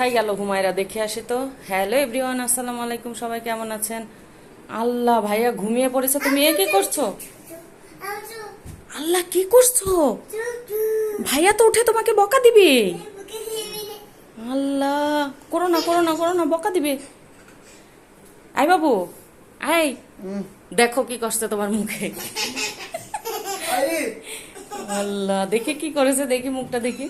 কোথায় গেল হুমায়রা, দেখে আসি তো। হ্যালো এভরিওয়ান, আসসালামু আলাইকুম, সবাই কেমন আছেন? আল্লাহ, ভাইয়া ঘুমিয়ে পড়েছে, তুমি এ কি করছো? আল্লাহ, কি করছো? ভাইয়া তো উঠে তোমাকে বকা দিবে। আল্লাহ, করো না করো না করো না, বকা দিবে। আই বাবু, আই, দেখো কি করছে তোমার মুখে। আল্লাহ, দেখি কি করেছে, দেখি মুখটা দেখি।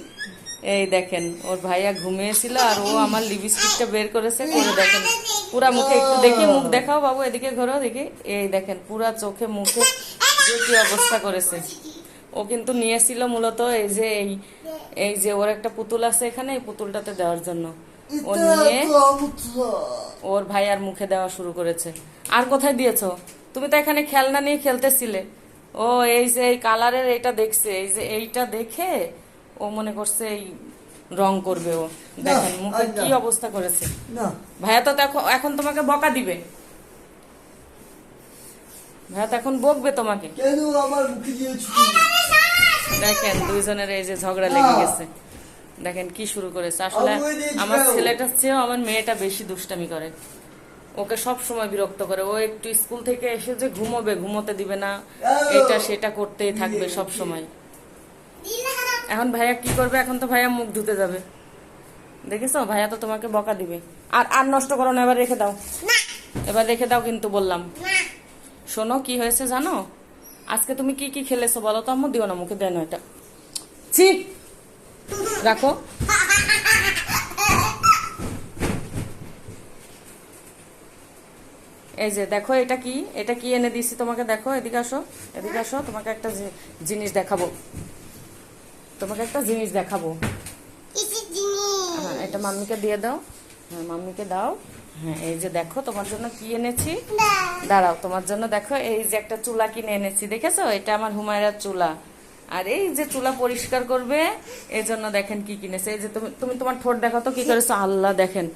এই দেখেন, ওর ভাইয়া ঘুমিয়েছিল আর ও আমার লিপস্টিকটা বের করেছে, করে দেখেন পুরা মুখে। একটু দেখি মুখ দেখাও বাবু, এদিকে ঘোরো দেখি। এই দেখেন পুরা চোখে মুখে যে কি অবস্থা করেছে। ও কিন্তু নিয়েছিল মূলত এই যে ওর একটা পুতুল আছে এখানে, এই পুতুলটাতে দেওয়ার জন্য। ও নিয়ে ওর ভাইয়ার মুখে দেওয়া শুরু করেছে। আর কোথায় দিয়েছো? তুমি তো এখানে খেলনা নিয়ে খেলতেছিলে। ও এই যে এই কালারের এইটা দেখছে, এই যে এইটা দেখে ও মনে করছে এই রং করবে। ও দেখেন মুখে কি অবস্থা করেছে। ভাইয়া তো এখন তোমাকে বকা দিবে। ভাইয়া তো এখন বকবে তোমাকে। দেখেন দুইজনের এই যে ঝগড়া লেগে গেছে। দেখেন কি শুরু করেছে। আসলে আমার ছেলেটার চেয়েও আমার মেয়েটা বেশি দুষ্টামি করে। ওকে সব সময় বিরক্ত করে। ও একটু স্কুল থেকে এসে যে ঘুমোতে দিবে না, এটা সেটা করতেই থাকবে সব সময়। এখন ভাইয়া কি করবে? এখন তো ভাইয়া মুখ ধুতে যাবে। দেখেছো, ভাইয়া তো তোমাকে বকা দিবে। আর আর নষ্ট করো না, এবার রেখে দাও। এবার রেখে দাও কিন্তু বললাম। শোনো কি হয়েছে জানো? আজকে তুমি কি কি খেলেছো বলো তো আম্মু? দিও না মুখে, দেন এটা। ছি, রাখো। এই যে দেখো, এটা কি, এটা কি এনে দিছি তোমাকে, দেখো। এদিকে আসো, এদিকে আসো, তোমাকে একটা জিনিস দেখাবো। তোমাকে একটা জিনিস দেখাবো। হ্যাঁ, এটা মাম্মিকে দিয়ে দাও। হ্যাঁ, মাম্মিকে দাও। হ্যাঁ, এই যে দেখো তোমার জন্য কি এনেছি। দাঁড়াও, তোমার জন্য দেখো, এই যে একটা চুলা কিনে এনেছি, দেখেছো? এটা আমার হুমায়রার চুলা। আর এই যে চুলা পরিষ্কার করবে, এই জন্য দেখেন কি কিনেছে। এই যে তুমি তোমার ঠোঁট দেখো তো কি করেছো। আল্লাহ, দেখেন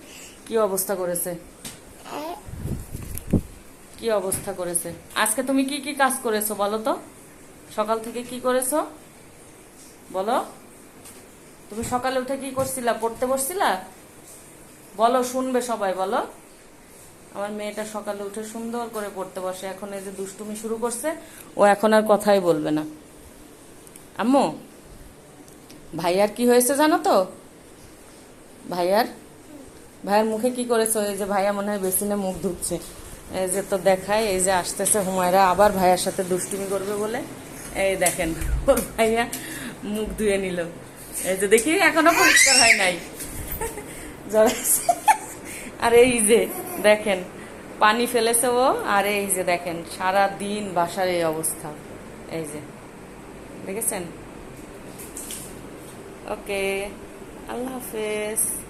কি অবস্থা করেছে, কি অবস্থা করেছে। আজকে তুমি কি কি কাজ করেছো বলো তো? সকাল থেকে কি করেছো বলো? তুমি সকালে উঠে কি করছিলা? পড়তে বসছিলা? বলো, শুনবে সবাই, বলো। আমার মেয়েটা সকালে উঠে সুন্দর করে পড়তে বসে। এখন এই যে দুষ্টুমি শুরু করছে, ও এখন আর কথাই বলবে না। আম্মু, ভাইয়ার কি হয়েছে জানো তো? ভাইয়ার মুখে কি করেছো? এই যে ভাইয়া মনে হয় বেসিনে মুখ ধুচ্ছে। এই যে তো দেখায়, এই যে আসতেছে হুমায়রা আবার ভাইয়ার সাথে দুষ্টুমি করবে বলে। এই দেখেন ওর ভাইয়া মুখ ধুয়ে নিল। এই যে দেখি এখনো পরিষ্কার হয় নাই। আর এই যে দেখেন পানি ফেলেছে ও। আর এই যে দেখেন সারা দিন বাসার এই অবস্থা। এই যে দেখেছেন। ওকে, আল্লাহ হাফেজ।